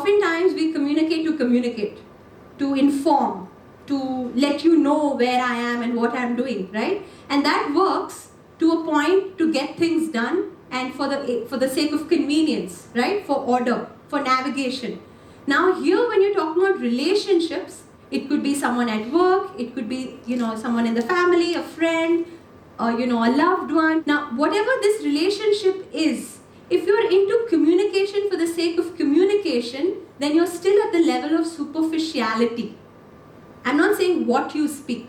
oftentimes we communicate, to inform, to let you know where I am and what I'm doing, right? And that works to a point to get things done and for the sake of convenience, right? For order, for navigation. Now here when you're talking about relationships, it could be someone at work, it could be, someone in the family, a friend, a loved one. Now whatever this relationship is, if you're into communication for the sake of communication, then you're still at the level of superficiality. I'm not saying what you speak,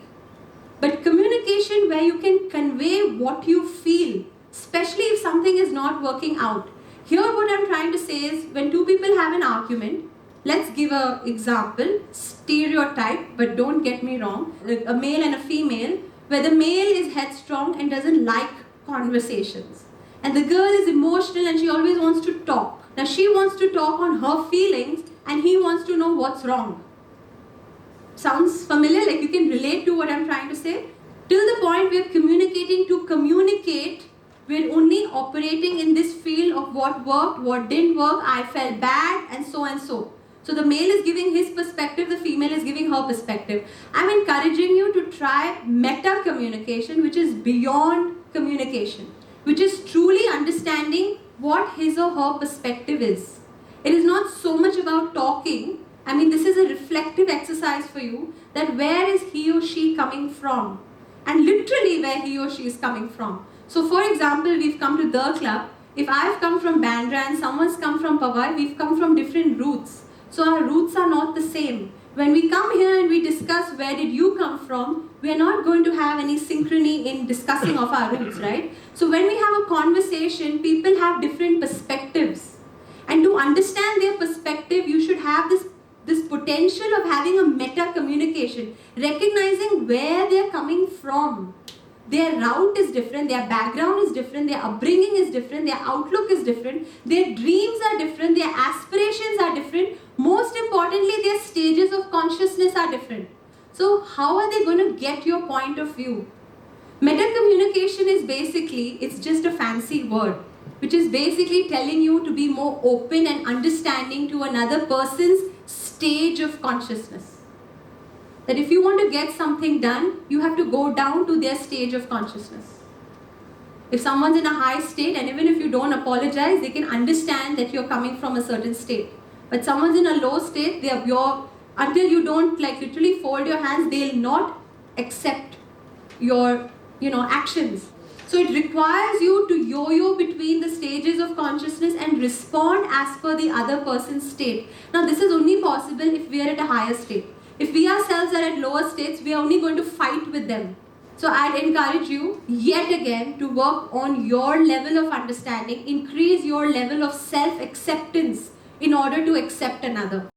but communication where you can convey what you feel, especially if something is not working out. Here what I'm trying to say is, when two people have an argument, let's give an example, stereotype, but don't get me wrong, a male and a female, where the male is headstrong and doesn't like conversations. And the girl is emotional and she always wants to talk. Now she wants to talk on her feelings and he wants to know what's wrong. Sounds familiar? Like you can relate to what I'm trying to say? Till the point we're communicating to communicate, we're only operating in this field of what worked, what didn't work, I felt bad, and so and so. So the male is giving his perspective, the female is giving her perspective. I'm encouraging you to try meta communication, which is beyond communication, which is truly understanding what his or her perspective is. It is not so much about talking. I mean, this is a reflective exercise for you, that where is he or she coming from? And literally where he or she is coming from. So for example, we've come to the club. If I've come from Bandra and someone's come from Powai, we've come from different roots. So our roots are not the same. When we come here and we discuss where did you come from, we are not going to have any synchrony in discussing of our roots, right? So when we have a conversation, people have different perspectives. And to understand their perspective, you should have this potential of having a meta communication, recognizing where they're coming from. Their route is different, their background is different, their upbringing is different, their outlook is different, their dreams are different, their aspirations are different. Most importantly, their stages of consciousness are different. So how are they going to get your point of view? Meta communication is basically, it's just a fancy word, which is basically telling you to be more open and understanding to another person's stage of consciousness. That if you want to get something done, you have to go down to their stage of consciousness. If someone's in a high state, and even if you don't apologize, they can understand that you're coming from a certain state. But someone's in a low state, until you don't literally fold your hands, they'll not accept your actions. So it requires you to yo-yo between the stages of consciousness and respond as per the other person's state. Now this is only possible if we are at a higher state. If we ourselves are at lower states, we are only going to fight with them. So I'd encourage you yet again to work on your level of understanding, increase your level of self-acceptance in order to accept another.